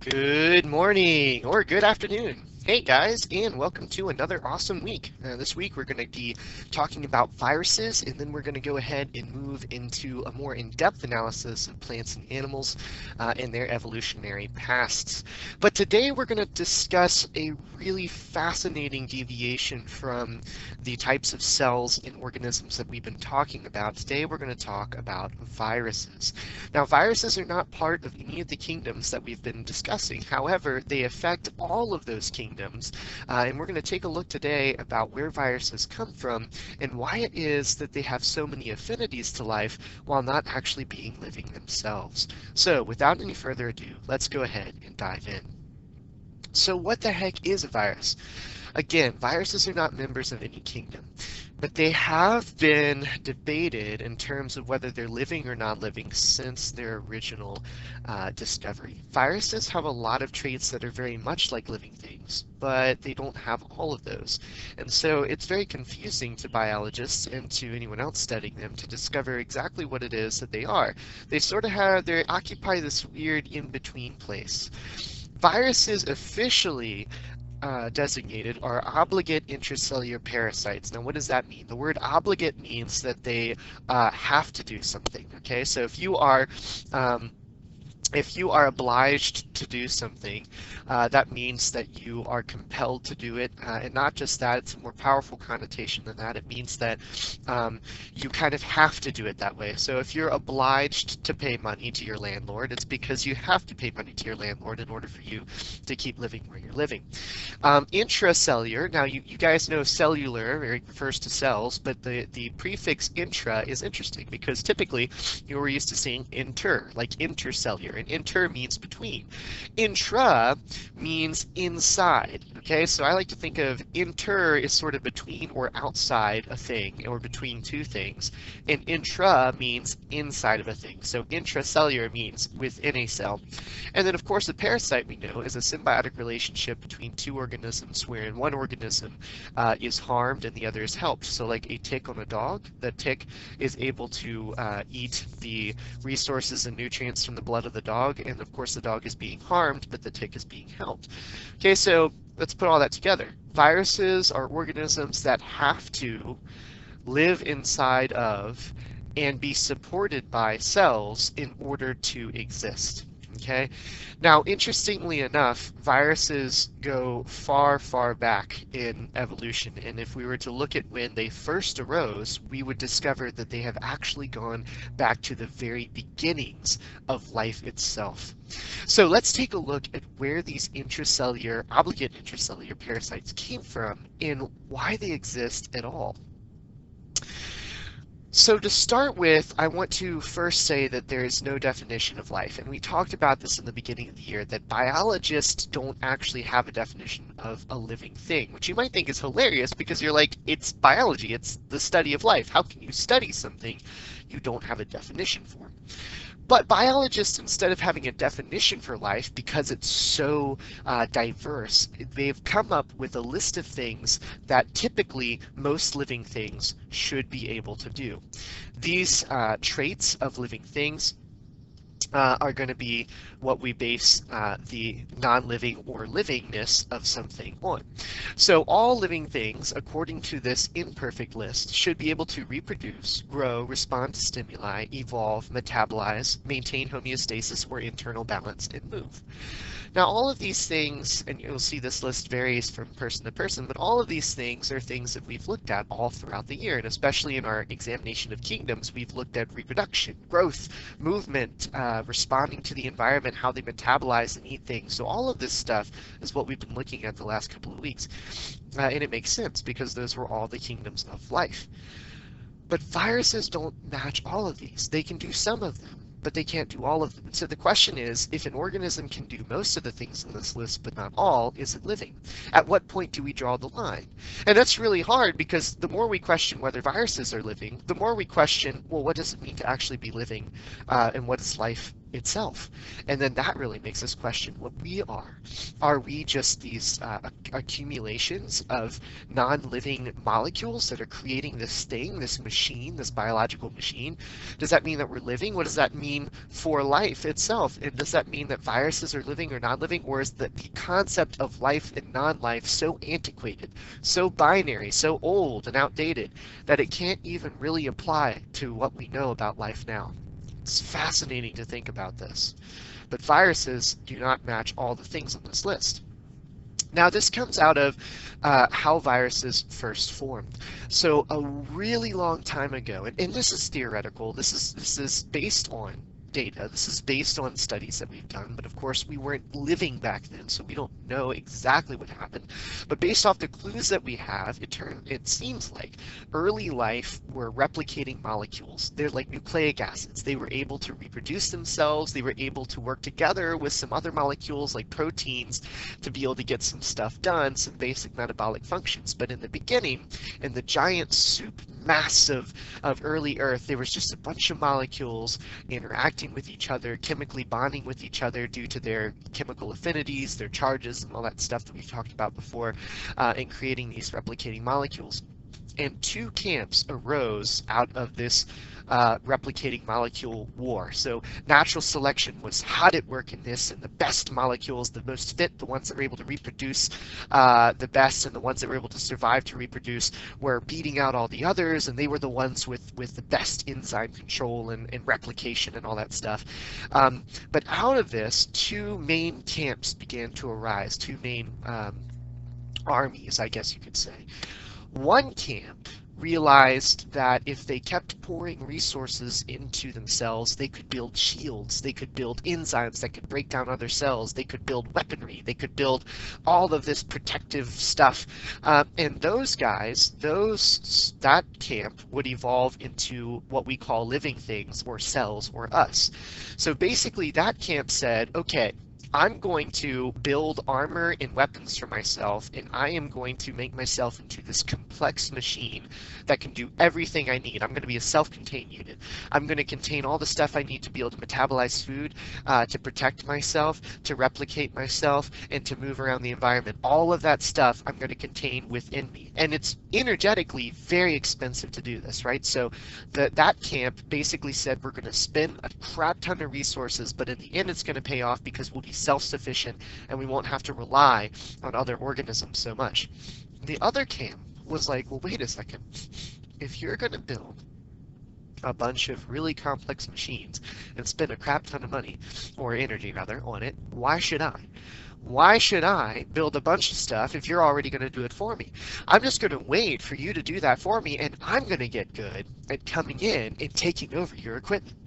Good morning or good afternoon. Hey guys, and welcome to another awesome week. This week we're going to be talking about viruses, and then we're going to go ahead and move into a more in-depth analysis of plants and animals and their evolutionary pasts. But today we're going to discuss a really fascinating deviation from the types of cells and organisms that we've been talking about. Today we're going to talk about viruses. Now, viruses are not part of any of the kingdoms that we've been discussing. However, they affect all of those kingdoms, and we're going to take a look today about where viruses come from and why it is that they have so many affinities to life while not actually being living themselves. So, without any further ado, let's go ahead and dive in. So, what the heck is a virus? Again, viruses are not members of any kingdom, but they have been debated in terms of whether they're living or not living since their original discovery. Viruses have a lot of traits that are very much like living things, but they don't have all of those. And so it's very confusing to biologists and to anyone else studying them to discover exactly what it is that they are. They occupy this weird in-between place. Viruses officially designated are obligate intracellular parasites. Now, what does that mean? The word obligate means that they have to do something. Okay, so if you are obliged to do something, that means that you are compelled to do it. And not just that, it's a more powerful connotation than that. It means that you kind of have to do it that way. So if you're obliged to pay money to your landlord, it's because you have to pay money to your landlord in order for you to keep living where you're living. Intracellular, now you guys know cellular, it refers to cells, but the prefix intra is interesting because typically you were used to seeing inter, like intercellular, and inter means between. Intra means inside, okay? So I like to think of inter is sort of between or outside a thing, or between two things, and intra means inside of a thing. So intracellular means within a cell. And then of course a parasite, we know, is a symbiotic relationship between two organisms wherein one organism is harmed and the other is helped. So like a tick on a dog, the tick is able to eat the resources and nutrients from the blood of the dog, and of course the dog is being harmed, but the tick is being helped. Okay, so let's put all that together. Viruses are organisms that have to live inside of and be supported by cells in order to exist. Okay. Now, interestingly enough, viruses go far, far back in evolution. And if we were to look at when they first arose, we would discover that they have actually gone back to the very beginnings of life itself. So let's take a look at where these obligate intracellular parasites came from and why they exist at all. So to start with, I want to first say that there is no definition of life. And we talked about this in the beginning of the year, that biologists don't actually have a definition of a living thing, which you might think is hilarious because you're like, it's biology, it's the study of life. How can you study something you don't have a definition for? But biologists, instead of having a definition for life, because it's so diverse, they've come up with a list of things that typically most living things should be able to do. These traits of living things are going to be what we base the non-living or livingness of something on. So all living things, according to this imperfect list, should be able to reproduce, grow, respond to stimuli, evolve, metabolize, maintain homeostasis or internal balance, and move. Now all of these things, and you'll see this list varies from person to person, but all of these things are things that we've looked at all throughout the year, and especially in our examination of kingdoms, we've looked at reproduction, growth, movement, responding to the environment, how they metabolize and eat things. So all of this stuff is what we've been looking at the last couple of weeks. And it makes sense because those were all the kingdoms of life. But viruses don't match all of these. They can do some of them, but they can't do all of them. So the question is, if an organism can do most of the things on this list, but not all, is it living? At what point do we draw the line? And that's really hard because the more we question whether viruses are living, the more we question, well, what does it mean to actually be living, and what is life itself? And then that really makes us question what we are. Are we just these accumulations of non-living molecules that are creating this thing, this machine, this biological machine? Does that mean that we're living? What does that mean for life itself? And does that mean that viruses are living or not living? Or is the concept of life and non-life so antiquated, so binary, so old and outdated that it can't even really apply to what we know about life now? It's fascinating to think about this. But viruses do not match all the things on this list. Now, this comes out of how viruses first formed. So a really long time ago, and this is theoretical, this is based on data, this is based on studies that we've done, but of course we weren't living back then, so we don't know exactly what happened. But based off the clues that we have, it seems like early life were replicating molecules. They're like nucleic acids. They were able to reproduce themselves. They were able to work together with some other molecules like proteins to be able to get some stuff done, some basic metabolic functions. But in the beginning, in the giant soup mass of early Earth, there was just a bunch of molecules interacting with each other, chemically bonding with each other due to their chemical affinities, their charges, and all that stuff that we've talked about before, and creating these replicating molecules. And two camps arose out of this replicating molecule war. So natural selection was how did it work in this, and the best molecules, the most fit, the ones that were able to reproduce the best, and the ones that were able to survive to reproduce were beating out all the others, and they were the ones with the best enzyme control and replication and all that stuff. But out of this, two main camps began to arise, two main armies, I guess you could say. One camp realized that if they kept pouring resources into themselves, they could build shields, they could build enzymes that could break down other cells, they could build weaponry, they could build all of this protective stuff. And those guys, that camp would evolve into what we call living things, or cells, or us. So basically that camp said, okay, I'm going to build armor and weapons for myself, and I am going to make myself into this complex machine that can do everything I need. I'm going to be a self-contained unit. I'm going to contain all the stuff I need to be able to metabolize food, to protect myself, to replicate myself, and to move around the environment. All of that stuff I'm going to contain within me. And it's energetically very expensive to do this, right? So that camp basically said we're going to spend a crap ton of resources, but in the end it's going to pay off because we'll be self-sufficient and we won't have to rely on other organisms so much. The other camp was like, well, wait a second. If you're going to build a bunch of really complex machines and spend a crap ton of money, or energy rather, on it, why should I? Why should I build a bunch of stuff if you're already going to do it for me? I'm just going to wait for you to do that for me, and I'm going to get good at coming in and taking over your equipment.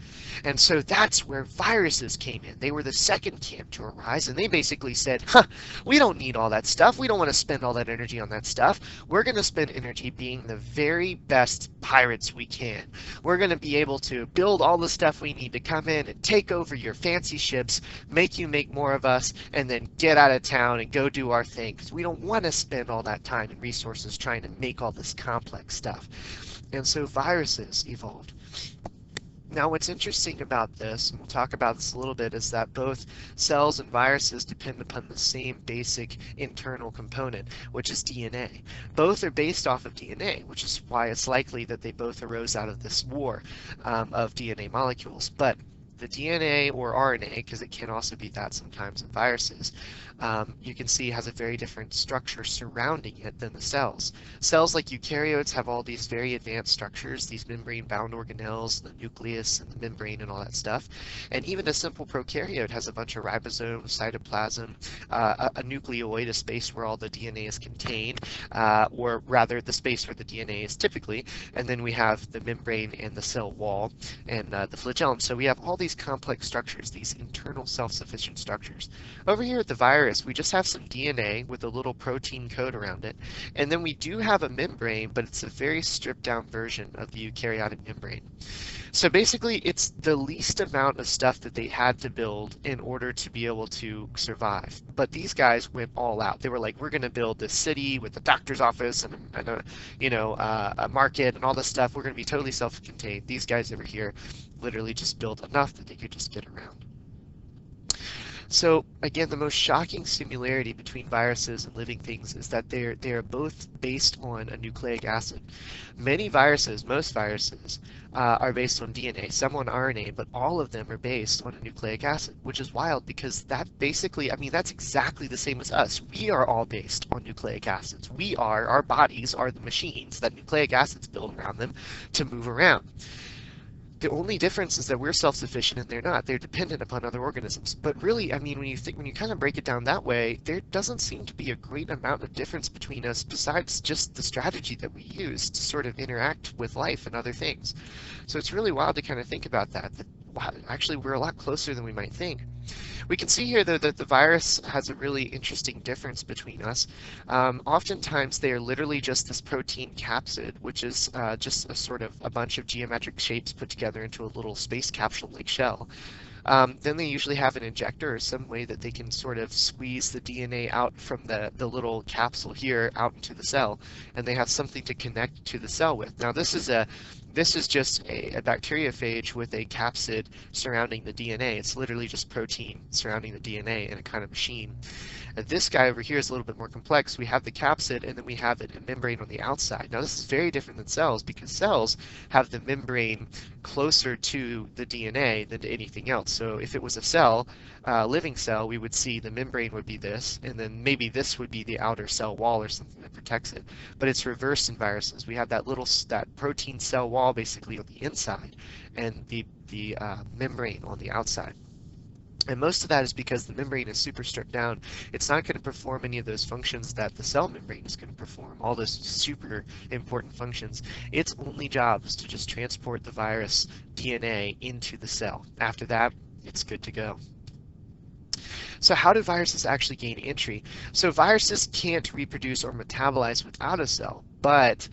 And so that's where viruses came in. They were the second camp to arise, and they basically said, we don't need all that stuff. We don't want to spend all that energy on that stuff. We're going to spend energy being the very best pirates we can. We're going to be able to build all the stuff we need to come in and take over your fancy ships, make you make more of us, and then get out of town and go do our thing, because we don't want to spend all that time and resources trying to make all this complex stuff. And so viruses evolved. Now, what's interesting about this, and we'll talk about this a little bit, is that both cells and viruses depend upon the same basic internal component, which is DNA. Both are based off of DNA, which is why it's likely that they both arose out of this war of DNA molecules. But the DNA, or RNA, because it can also be that sometimes in viruses, you can see has a very different structure surrounding it than the cells. Cells like eukaryotes have all these very advanced structures, these membrane-bound organelles, the nucleus and the membrane and all that stuff. And even a simple prokaryote has a bunch of ribosomes, cytoplasm, a nucleoid, a space where all the DNA is contained, or rather the space where the DNA is typically, and then we have the membrane and the cell wall and the flagellum. So we have all these complex structures, these internal self-sufficient structures. Over here at the virus, we just have some DNA with a little protein coat around it, and then we do have a membrane, but it's a very stripped down version of the eukaryotic membrane. So basically it's the least amount of stuff that they had to build in order to be able to survive. But these guys went all out. They were like, we're going to build this city with a doctor's office and a market and all this stuff. We're going to be totally self-contained. These guys over here literally just built enough that they could just get around. So again, the most shocking similarity between viruses and living things is that they're both based on a nucleic acid. Many viruses, most viruses, are based on DNA, some on RNA, but all of them are based on a nucleic acid, which is wild because that basically, I mean, that's exactly the same as us. We are all based on nucleic acids. Our bodies are the machines that nucleic acids build around them to move around. The only difference is that we're self-sufficient and they're not. They're dependent upon other organisms. But really, I mean, when you kind of break it down that way, there doesn't seem to be a great amount of difference between us besides just the strategy that we use to sort of interact with life and other things. So it's really wild to kind of think about that wow, actually we're a lot closer than we might think. We can see here, though, that the virus has a really interesting difference between us. Oftentimes, they are literally just this protein capsid, which is just a sort of a bunch of geometric shapes put together into a little space capsule-like shell. Then they usually have an injector or some way that they can sort of squeeze the DNA out from the little capsule here out into the cell, and they have something to connect to the cell with. Now this is just a bacteriophage with a capsid surrounding the DNA. It's literally just protein surrounding the DNA in a kind of machine. And this guy over here is a little bit more complex. We have the capsid, and then we have a membrane on the outside. Now this is very different than cells because cells have the membrane closer to the DNA than to anything else. So if it was a cell, living cell, we would see the membrane would be this, and then maybe this would be the outer cell wall or something that protects it. But it's reversed in viruses. We have that protein cell wall basically on the inside, and the membrane on the outside. And most of that is because the membrane is super stripped down. It's not going to perform any of those functions that the cell membrane is going to perform, all those super important functions. Its only job is to just transport the virus DNA into the cell. After that, it's good to go. So how do viruses actually gain entry? So viruses can't reproduce or metabolize without a cell, but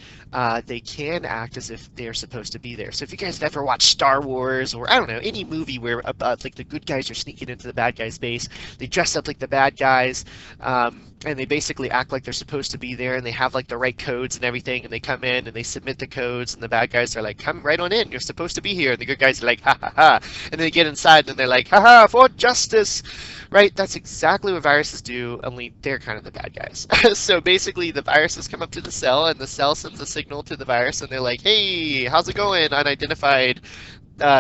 they can act as if they're supposed to be there. So if you guys have ever watched Star Wars or, I don't know, any movie where like the good guys are sneaking into the bad guy's base, they dress up like the bad guys, and they basically act like they're supposed to be there, and they have like the right codes and everything, and they come in and they submit the codes, and the bad guys are like, come right on in, you're supposed to be here. And the good guys are like, ha ha ha. And they get inside and they're like, ha ha, for justice. Right? That's exactly what viruses do, only they're kind of the bad guys. So basically the viruses come up to the cell, and the cell sends a signal to the virus, and they're like, hey, how's it going, unidentified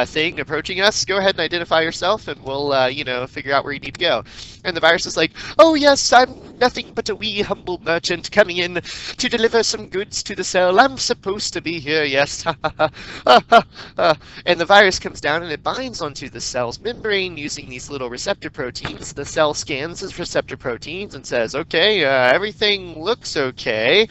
thing approaching us? Go ahead and identify yourself, and we'll, figure out where you need to go. And the virus is like, oh yes, I'm nothing but a wee humble merchant coming in to deliver some goods to the cell. I'm supposed to be here, yes. And the virus comes down and it binds onto the cell's membrane using these little receptor proteins. The cell scans its receptor proteins and says, okay, everything looks okay.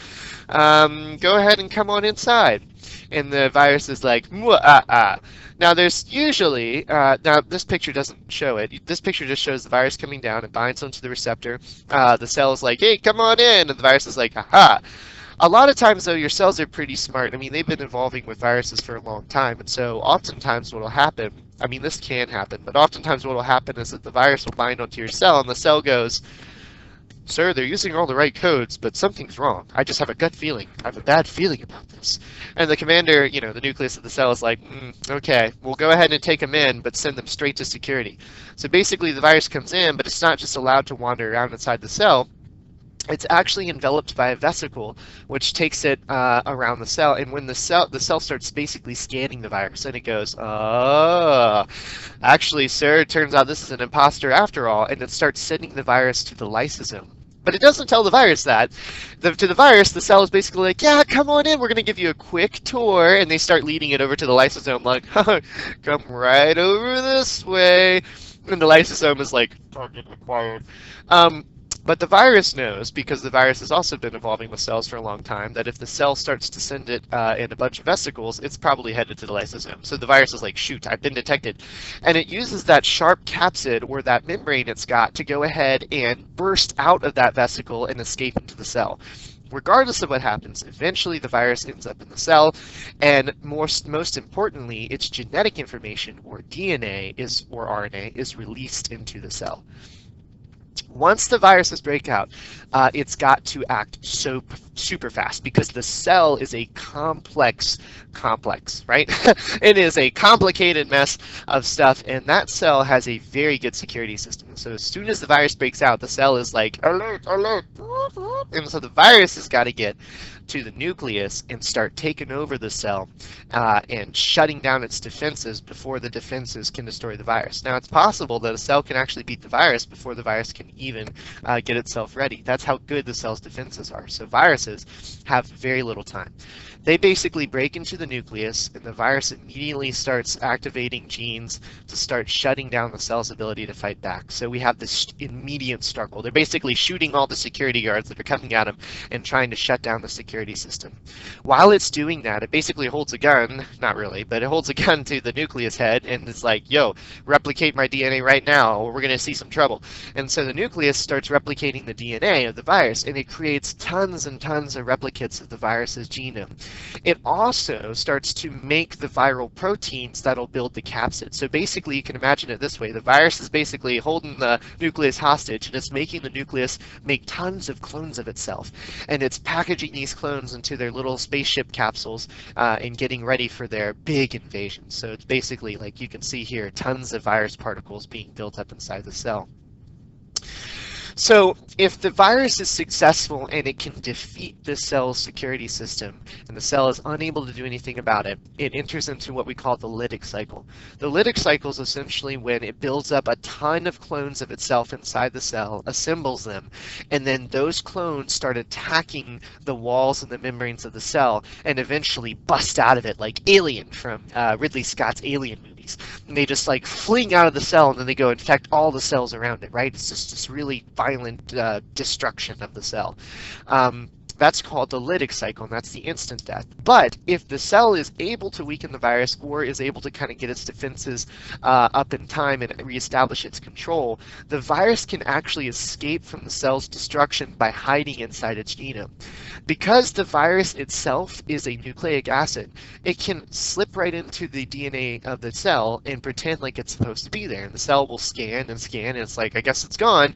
Go ahead and come on inside. And the virus is like, mwah-ah-ah. Now there's usually, now this picture doesn't show it, this picture just shows the virus coming down and binds onto the receptor. The cell is like, hey, come on in, and the virus is like, haha. A lot of times, though, your cells are pretty smart. I mean, they've been evolving with viruses for a long time, and so oftentimes what will happen, I mean, this can happen, but oftentimes what will happen is that the virus will bind onto your cell, and the cell goes, sir, they're using all the right codes, but something's wrong. I just have a gut feeling. I have a bad feeling about this. And the commander, the nucleus of the cell is like, okay, we'll go ahead and take them in, but send them straight to security. So basically the virus comes in, but it's not just allowed to wander around inside the cell. It's actually enveloped by a vesicle, which takes it around the cell. And when the cell starts basically scanning the virus, and it goes, oh, actually, sir, it turns out this is an imposter after all, and it starts sending the virus to the lysosome. But it doesn't tell the virus that. To the virus, the cell is basically like, yeah, come on in, we're going to give you a quick tour, and they start leading it over to the lysosome like, come right over this way. And the lysosome is like, target acquired. But the virus knows, because the virus has also been evolving with cells for a long time, that if the cell starts to send it in a bunch of vesicles, it's probably headed to the lysosome. So the virus is like, shoot, I've been detected. And it uses that sharp capsid, or that membrane it's got, to go ahead and burst out of that vesicle and escape into the cell. Regardless of what happens, eventually the virus ends up in the cell, and most importantly, its genetic information, or DNA or RNA, is released into the cell. Once the viruses break out, it's got to act super fast because the cell is a complex, right? It is a complicated mess of stuff, and that cell has a very good security system. So as soon as the virus breaks out, the cell is like, alert, alert, and so the virus has got to get to the nucleus and start taking over the cell and shutting down its defenses before the defenses can destroy the virus. Now, it's possible that a cell can actually beat the virus before the virus can even get itself ready. That's how good the cell's defenses are. So viruses have very little time. They basically break into the nucleus, and the virus immediately starts activating genes to start shutting down the cell's ability to fight back. So we have this immediate struggle. They're basically shooting all the security guards that are coming at them and trying to shut down the security system. While it's doing that, it basically holds a gun, not really, but it holds a gun to the nucleus head, and it's like, yo, replicate my DNA right now, or we're going to see some trouble. And so the nucleus starts replicating the DNA of the virus, and it creates tons and tons of replicates of the virus's genome. It also starts to make the viral proteins that'll build the capsid. So basically, you can imagine it this way. The virus is basically holding the nucleus hostage, and it's making the nucleus make tons of clones of itself. And it's packaging these clones into their little spaceship capsules and getting ready for their big invasion. So it's basically, like you can see here, tons of virus particles being built up inside the cell. So if the virus is successful and it can defeat the cell's security system and the cell is unable to do anything about it, it enters into what we call the lytic cycle. The lytic cycle is essentially when it builds up a ton of clones of itself inside the cell, assembles them, and then those clones start attacking the walls and the membranes of the cell and eventually bust out of it like Alien from Ridley Scott's Alien movies. And they just like fling out of the cell and then they go infect all the cells around it, right? It's just this really violent destruction of the cell. That's called the lytic cycle, and that's the instant death. But if the cell is able to weaken the virus or is able to kind of get its defenses up in time and reestablish its control, the virus can actually escape from the cell's destruction by hiding inside its genome. Because the virus itself is a nucleic acid, it can slip right into the DNA of the cell and pretend like it's supposed to be there. And the cell will scan and scan, and it's like, I guess it's gone,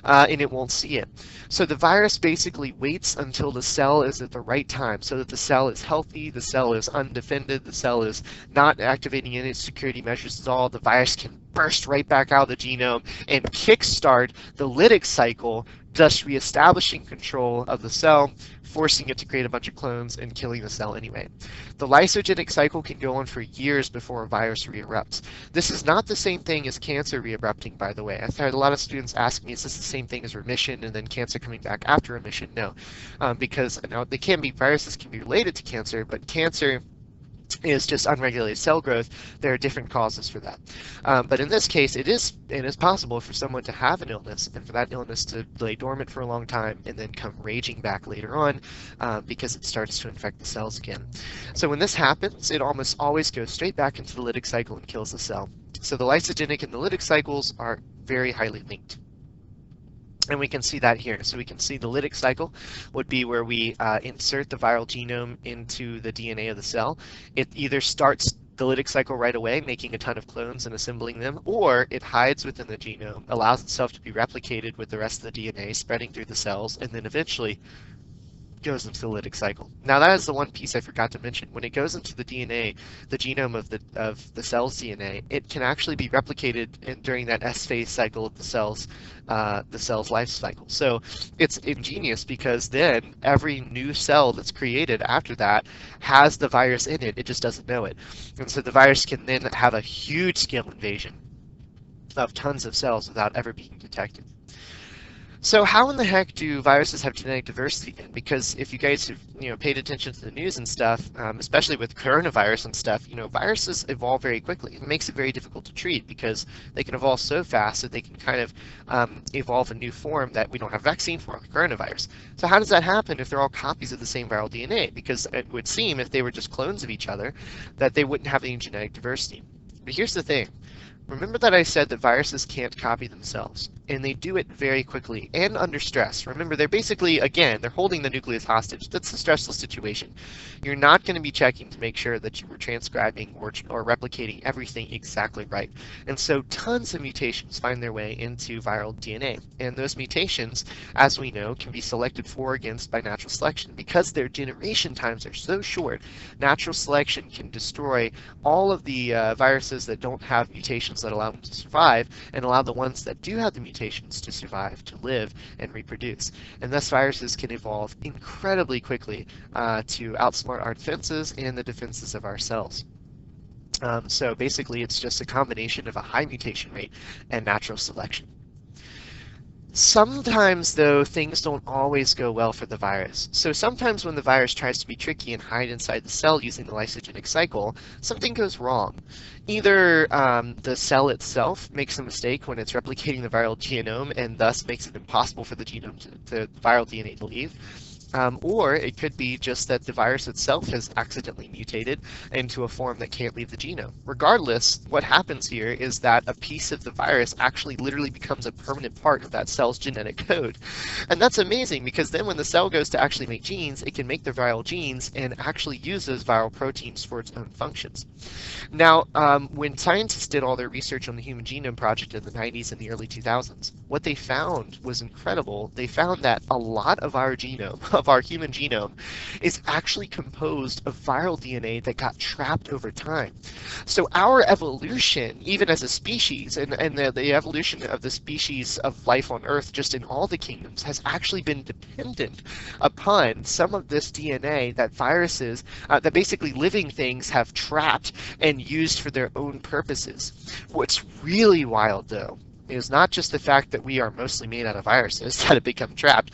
and it won't see it. So the virus basically waits until the cell is at the right time, so that the cell is healthy, the cell is undefended, the cell is not activating any security measures at all. The virus can burst right back out of the genome and kickstart the lytic cycle, thus reestablishing control of the cell, forcing it to create a bunch of clones and killing the cell anyway. The lysogenic cycle can go on for years before a virus re-erupts. This is not the same thing as cancer re-erupting, by the way. I've had a lot of students ask me, is this the same thing as remission and then cancer coming back after remission? No, because viruses can be related to cancer, but cancer is just unregulated cell growth. There are different causes for that. But in this case, it is possible for someone to have an illness and for that illness to lay dormant for a long time and then come raging back later on because it starts to infect the cells again. So when this happens, it almost always goes straight back into the lytic cycle and kills the cell. So the lysogenic and the lytic cycles are very highly linked. And we can see that here. So we can see the lytic cycle would be where we insert the viral genome into the DNA of the cell. It either starts the lytic cycle right away, making a ton of clones and assembling them, or it hides within the genome, allows itself to be replicated with the rest of the DNA, spreading through the cells, and then eventually goes into the lytic cycle. Now that is the one piece I forgot to mention. When it goes into the DNA, the genome of the cell's DNA, it can actually be replicated during that S phase cycle of the cell's life cycle. So it's ingenious because then every new cell that's created after that has the virus in it. It just doesn't know it. And so the virus can then have a huge scale invasion of tons of cells without ever being detected. So how in the heck do viruses have genetic diversity then? Because if you guys have paid attention to the news and stuff, especially with coronavirus and stuff, viruses evolve very quickly. It makes it very difficult to treat because they can evolve so fast that they can kind of evolve a new form that we don't have a vaccine for, like coronavirus. So how does that happen if they're all copies of the same viral DNA? Because it would seem if they were just clones of each other that they wouldn't have any genetic diversity. But here's the thing. Remember that I said that viruses can't copy themselves, and they do it very quickly and under stress. Remember, they're basically, again, they're holding the nucleus hostage. That's a stressful situation. You're not going to be checking to make sure that you were transcribing or replicating everything exactly right. And so tons of mutations find their way into viral DNA. And those mutations, as we know, can be selected for or against by natural selection. Because their generation times are so short, natural selection can destroy all of the viruses that don't have mutations that allow them to survive, and allow the ones that do have the mutations to survive, to live, and reproduce. And thus viruses can evolve incredibly quickly to outsmart our defenses and the defenses of our cells. So basically it's just a combination of a high mutation rate and natural selection. Sometimes, though, things don't always go well for the virus. So sometimes when the virus tries to be tricky and hide inside the cell using the lysogenic cycle, something goes wrong. Either the cell itself makes a mistake when it's replicating the viral genome and thus makes it impossible for the genome the viral DNA to leave. Or it could be just that the virus itself has accidentally mutated into a form that can't leave the genome. Regardless, what happens here is that a piece of the virus actually literally becomes a permanent part of that cell's genetic code. And that's amazing, because then when the cell goes to actually make genes, it can make the viral genes and actually use those viral proteins for its own functions. Now, when scientists did all their research on the Human Genome Project in the 90s and the early 2000s, what they found was incredible. They found that a lot of our genome, of our human genome, is actually composed of viral DNA that got trapped over time. So our evolution, even as a species, and the evolution of the species of life on Earth just in all the kingdoms, has actually been dependent upon some of this DNA that viruses, that basically living things have trapped and used for their own purposes. What's really wild, though, is not just the fact that we are mostly made out of viruses that have become trapped,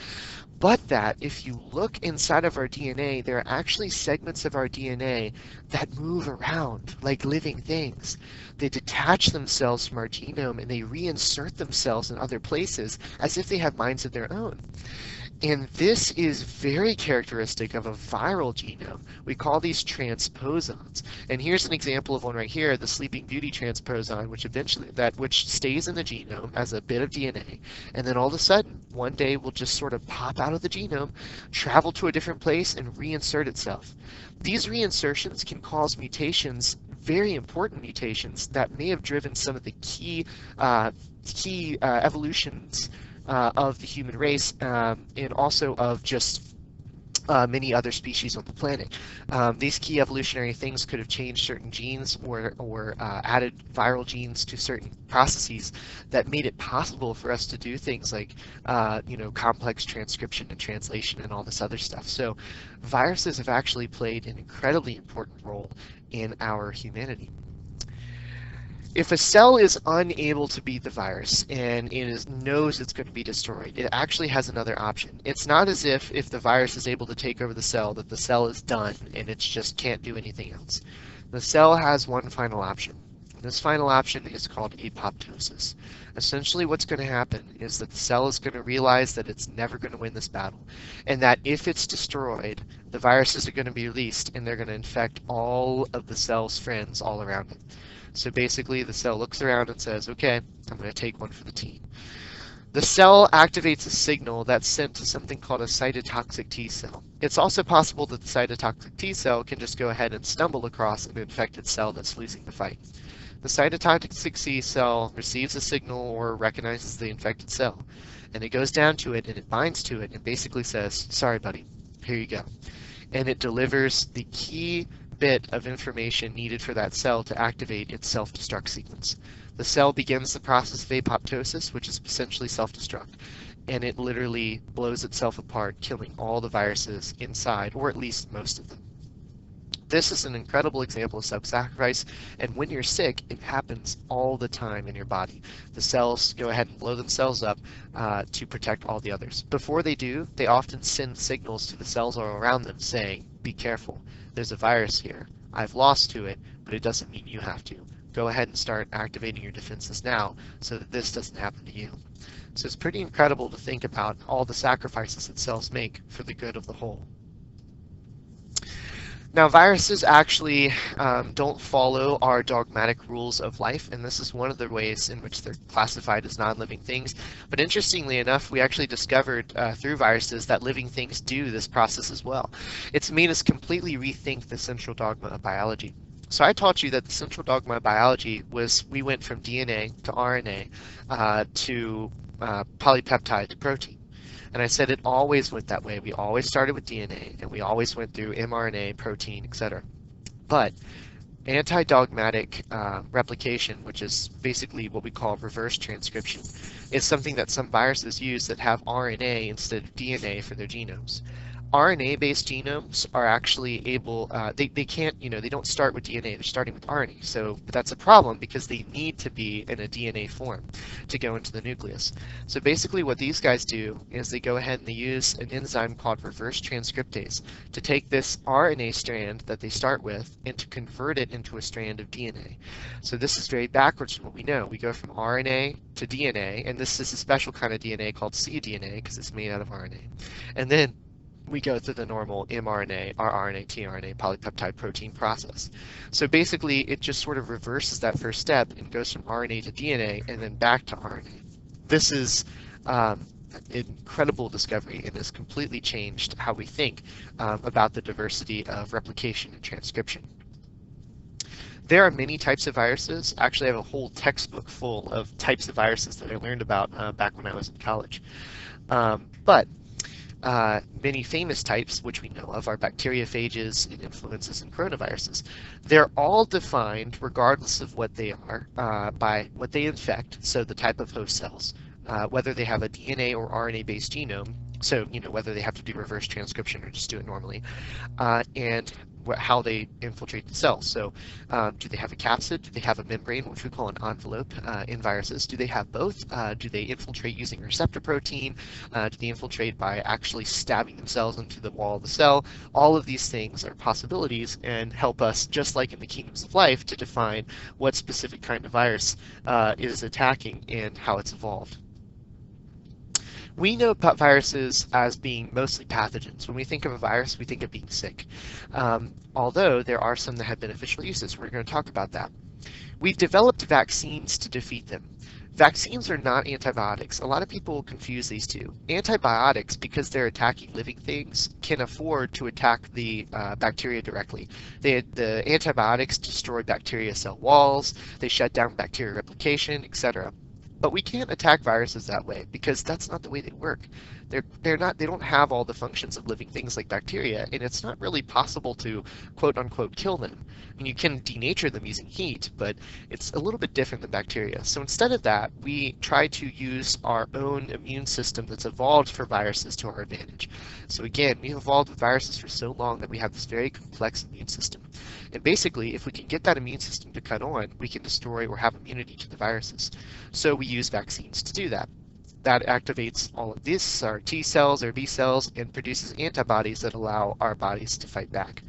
but that if you look inside of our DNA, there are actually segments of our DNA that move around like living things. They detach themselves from our genome and they reinsert themselves in other places as if they have minds of their own. And this is very characteristic of a viral genome. We call these transposons. And here's an example of one right here, the Sleeping Beauty transposon, which stays in the genome as a bit of DNA, and then all of a sudden, one day will just sort of pop out of the genome, travel to a different place, and reinsert itself. These reinsertions can cause mutations, very important mutations, that may have driven some of the key evolutions of the human race, and also of just many other species on the planet. These key evolutionary things could have changed certain genes or added viral genes to certain processes that made it possible for us to do things like complex transcription and translation and all this other stuff. So viruses have actually played an incredibly important role in our humanity. If a cell is unable to beat the virus and it knows it's going to be destroyed, it actually has another option. It's not as if the virus is able to take over the cell, that the cell is done and it just can't do anything else. The cell has one final option. This final option is called apoptosis. Essentially what's going to happen is that the cell is going to realize that it's never going to win this battle, and that if it's destroyed, the viruses are going to be released and they're going to infect all of the cell's friends all around it. So basically the cell looks around and says, okay, I'm going to take one for the team. The cell activates a signal that's sent to something called a cytotoxic T cell. It's also possible that the cytotoxic T cell can just go ahead and stumble across an infected cell that's losing the fight. The cytotoxic T cell receives a signal or recognizes the infected cell, and it goes down to it and it binds to it and basically says, sorry buddy, here you go. And it delivers the key bit of information needed for that cell to activate its self-destruct sequence. The cell begins the process of apoptosis, which is essentially self-destruct, and it literally blows itself apart, killing all the viruses inside, or at least most of them. This is an incredible example of self-sacrifice, and when you're sick, it happens all the time in your body. The cells go ahead and blow themselves up to protect all the others. Before they do, they often send signals to the cells all around them saying, be careful, there's a virus here. I've lost to it, but it doesn't mean you have to. Go ahead and start activating your defenses now so that this doesn't happen to you. So it's pretty incredible to think about all the sacrifices that cells make for the good of the whole. Now, viruses actually don't follow our dogmatic rules of life, and this is one of the ways in which they're classified as non-living things. But interestingly enough, we actually discovered through viruses that living things do this process as well. It's made us completely rethink the central dogma of biology. So I taught you that the central dogma of biology was we went from DNA to RNA to polypeptide to protein. And I said it always went that way. We always started with DNA, and we always went through mRNA, protein, etc. But anti-dogmatic replication, which is basically what we call reverse transcription, is something that some viruses use that have RNA instead of DNA for their genomes. RNA-based genomes are actually able, they can't, they don't start with DNA, they're starting with RNA. So that's a problem because they need to be in a DNA form to go into the nucleus. So basically what these guys do is they go ahead and they use an enzyme called reverse transcriptase to take this RNA strand that they start with and to convert it into a strand of DNA. So this is very backwards from what we know. We go from RNA to DNA, and this is a special kind of DNA called cDNA because it's made out of RNA. And then we go through the normal mRNA, rRNA, tRNA, polypeptide protein process. So basically, it just sort of reverses that first step and goes from RNA to DNA and then back to RNA. This is an incredible discovery and has completely changed how we think about the diversity of replication and transcription. There are many types of viruses. Actually, I have a whole textbook full of types of viruses that I learned about back when I was in college. Many famous types, which we know of, are bacteriophages and influenzas and coronaviruses. They're all defined, regardless of what they are, by what they infect, so the type of host cells, whether they have a DNA or RNA-based genome, so whether they have to do reverse transcription or just do it normally, and how they infiltrate the cells. So do they have a capsid? Do they have a membrane, which we call an envelope in viruses? Do they have both? Do they infiltrate using a receptor protein? Do they infiltrate by actually stabbing themselves into the wall of the cell? All of these things are possibilities and help us, just like in the kingdoms of life, to define what specific kind of virus is attacking and how it's evolved. We know viruses as being mostly pathogens. When we think of a virus, we think of being sick. Although there are some that have beneficial uses. We're going to talk about that. We've developed vaccines to defeat them. Vaccines are not antibiotics. A lot of people confuse these two. Antibiotics, because they're attacking living things, can afford to attack the bacteria directly. The antibiotics destroy bacteria cell walls, they shut down bacterial replication, etc. But we can't attack viruses that way because that's not the way they work. They don't have all the functions of living things like bacteria, and it's not really possible to quote unquote kill them. I mean, you can denature them using heat, but it's a little bit different than bacteria. So instead of that, we try to use our own immune system that's evolved for viruses to our advantage. So again, we've evolved with viruses for so long that we have this very complex immune system. And basically, if we can get that immune system to cut on, we can destroy or have immunity to the viruses. So we use vaccines to do that. That activates all of this, our T cells or B cells, and produces antibodies that allow our bodies to fight back.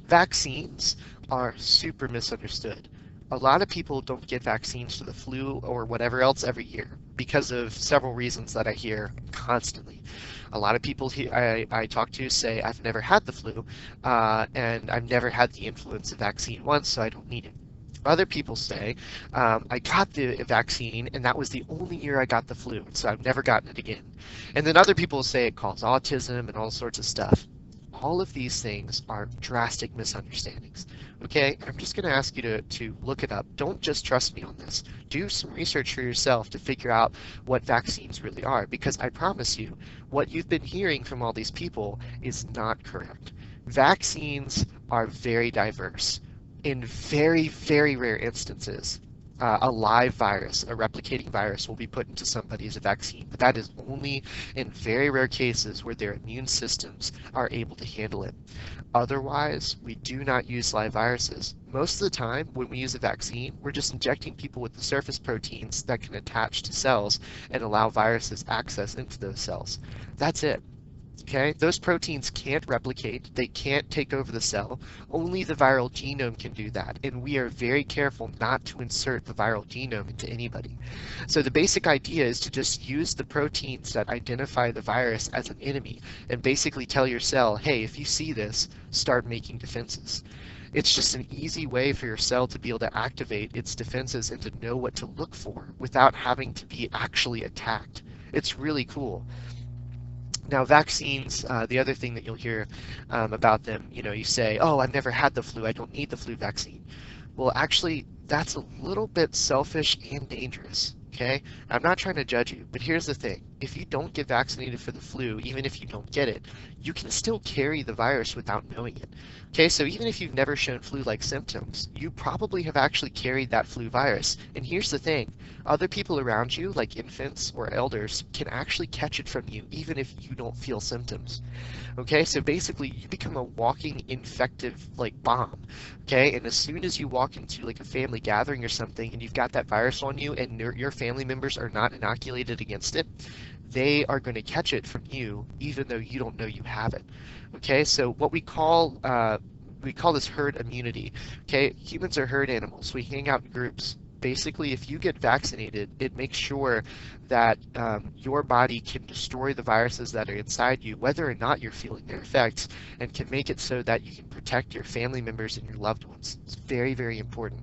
Vaccines are super misunderstood. A lot of people don't get vaccines for the flu or whatever else every year because of several reasons that I hear constantly. A lot of people I talk to say, I've never had the flu, and I've never had the influenza vaccine once, so I don't need it. Other people say, I got the vaccine and that was the only year I got the flu, so I've never gotten it again. And then other people say it causes autism and all sorts of stuff. All of these things are drastic misunderstandings. Okay, I'm just going to ask you to look it up. Don't just trust me on this. Do some research for yourself to figure out what vaccines really are, because I promise you, what you've been hearing from all these people is not correct. Vaccines are very diverse. In very, very rare instances, a live virus, a replicating virus, will be put into somebody as a vaccine, but that is only in very rare cases where their immune systems are able to handle it. Otherwise, we do not use live viruses. Most of the time, when we use a vaccine, we're just injecting people with the surface proteins that can attach to cells and allow viruses access into those cells. That's it. Okay, those proteins can't replicate, they can't take over the cell. Only the viral genome can do that, and we are very careful not to insert the viral genome into anybody. So the basic idea is to just use the proteins that identify the virus as an enemy and basically tell your cell, hey, if you see this, start making defenses. It's just an easy way for your cell to be able to activate its defenses and to know what to look for without having to be actually attacked. It's really cool. Now, vaccines, the other thing that you'll hear about them, you say, oh, I've never had the flu, I don't need the flu vaccine. Well, actually, that's a little bit selfish and dangerous. Okay, I'm not trying to judge you, but here's the thing. If you don't get vaccinated for the flu, even if you don't get it, you can still carry the virus without knowing it. Okay, so even if you've never shown flu-like symptoms, you probably have actually carried that flu virus. And here's the thing. Other people around you, like infants or elders, can actually catch it from you, even if you don't feel symptoms. Okay, so basically you become a walking infective like bomb. Okay, and as soon as you walk into like a family gathering or something and you've got that virus on you and your family members are not inoculated against it, they are going to catch it from you even though you don't know you have it. Okay, so what we call this herd immunity. Okay, humans are herd animals. We hang out in groups. Basically, if you get vaccinated, it makes sure that your body can destroy the viruses that are inside you, whether or not you're feeling their effects, and can make it so that you can protect your family members and your loved ones. It's very, very important.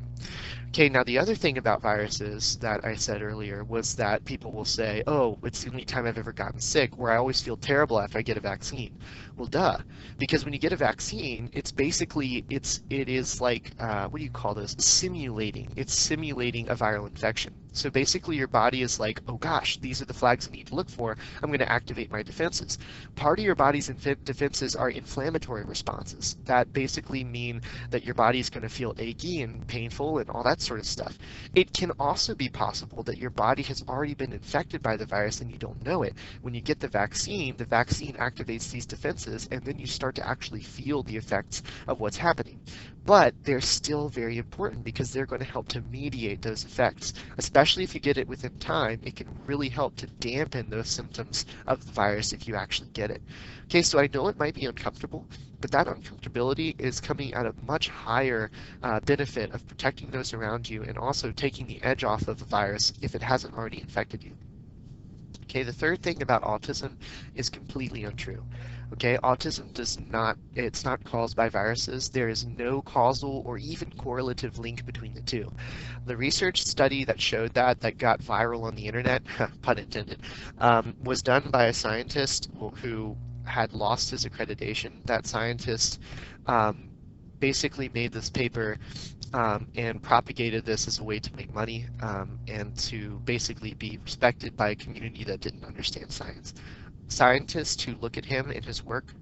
Okay, now the other thing about viruses that I said earlier was that people will say, oh, it's the only time I've ever gotten sick, or I always feel terrible after I get a vaccine. Well, duh, because when you get a vaccine, it's basically, it is like, what do you call this? Simulating. It's simulating a viral infection. So basically your body is like, oh gosh, these are the flags I need to look for. I'm going to activate my defenses. Part of your body's defenses are inflammatory responses. That basically mean that your body is going to feel achy and painful and all that sort of stuff. It can also be possible that your body has already been infected by the virus and you don't know it. When you get the vaccine activates these defenses and then you start to actually feel the effects of what's happening. But they're still very important because they're going to help to mediate those effects. Especially if you get it within time, it can really help to dampen those symptoms of the virus if you actually get it. Okay, so I know it might be uncomfortable, but that uncomfortability is coming at a much higher benefit of protecting those around you and also taking the edge off of the virus if it hasn't already infected you. Okay, the third thing about autism is completely untrue. Okay, autism it's not caused by viruses. There is no causal or even correlative link between the two. The research study that showed that got viral on the internet, pun intended, was done by a scientist who had lost his accreditation. That scientist basically made this paper and propagated this as a way to make money and to basically be respected by a community that didn't understand science. Scientists who look at him and his work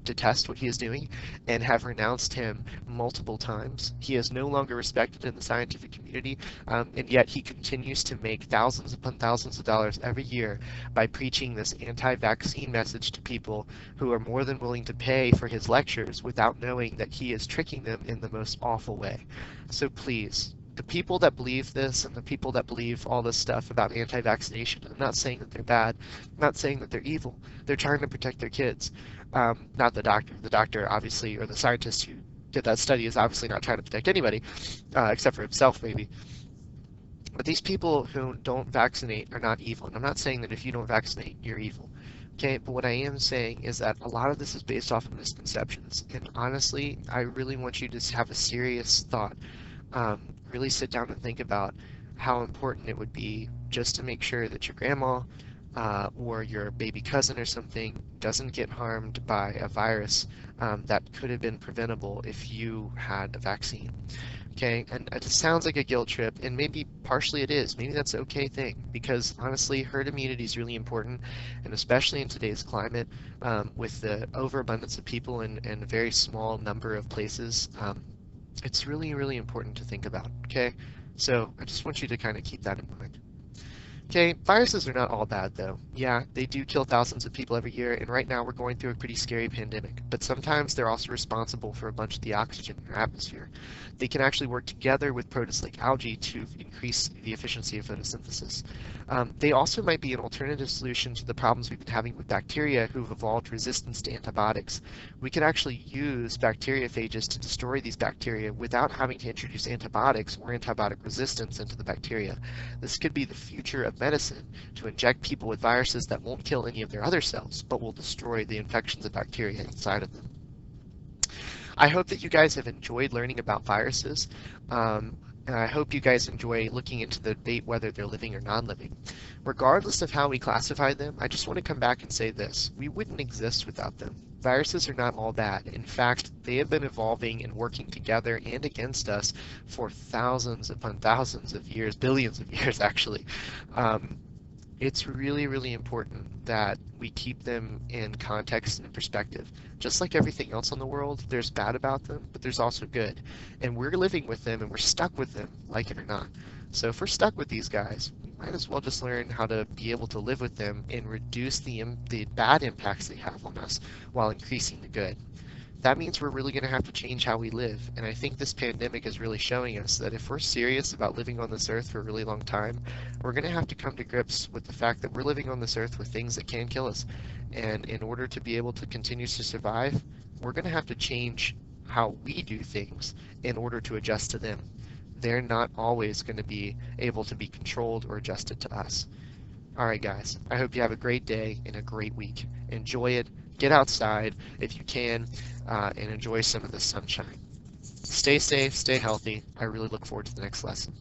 detest what he is doing and have renounced him multiple times. He is no longer respected in the scientific community, and yet he continues to make thousands upon thousands of dollars every year by preaching this anti-vaccine message to people who are more than willing to pay for his lectures without knowing that he is tricking them in the most awful way. So please, the people that believe this and the people that believe all this stuff about anti-vaccination, I'm not saying that they're bad, I'm not saying that they're evil. They're trying to protect their kids. Not the doctor. The doctor, obviously, or the scientist who did that study is obviously not trying to protect anybody, except for himself, maybe. But these people who don't vaccinate are not evil. And I'm not saying that if you don't vaccinate, you're evil. Okay, but what I am saying is that a lot of this is based off of misconceptions. And honestly, I really want you to have a serious thought. Really sit down and think about how important it would be just to make sure that your grandma or your baby cousin or something doesn't get harmed by a virus that could have been preventable if you had a vaccine. Okay, and it sounds like a guilt trip, and maybe partially it is. Maybe that's an okay thing, because honestly, herd immunity is really important, and especially in today's climate, with the overabundance of people in a very small number of places, it's really, really important to think about, okay? So I just want you to kind of keep that in mind. Okay, viruses are not all bad though. Yeah, they do kill thousands of people every year, and right now we're going through a pretty scary pandemic, but sometimes they're also responsible for a bunch of the oxygen in our atmosphere. They can actually work together with protists like algae to increase the efficiency of photosynthesis. They also might be an alternative solution to the problems we've been having with bacteria who've evolved resistance to antibiotics. We could actually use bacteriophages to destroy these bacteria without having to introduce antibiotics or antibiotic resistance into the bacteria. This could be the future of medicine, to inject people with viruses that won't kill any of their other cells, but will destroy the infections of bacteria inside of them. I hope that you guys have enjoyed learning about viruses. And I hope you guys enjoy looking into the debate whether they're living or non-living. Regardless of how we classify them, I just want to come back and say this. We wouldn't exist without them. Viruses are not all bad. In fact, they have been evolving and working together and against us for thousands upon thousands of years, billions of years actually. It's really, really important that we keep them in context and perspective. Just like everything else in the world, there's bad about them, but there's also good. And we're living with them and we're stuck with them, like it or not. So if we're stuck with these guys, we might as well just learn how to be able to live with them and reduce the bad impacts they have on us while increasing the good. That means we're really going to have to change how we live. And I think this pandemic is really showing us that if we're serious about living on this earth for a really long time, we're going to have to come to grips with the fact that we're living on this earth with things that can kill us. And in order to be able to continue to survive, we're going to have to change how we do things in order to adjust to them. They're not always going to be able to be controlled or adjusted to us. All right, guys, I hope you have a great day and a great week. Enjoy it. Get outside if you can, and enjoy some of the sunshine. Stay safe, stay healthy. I really look forward to the next lesson.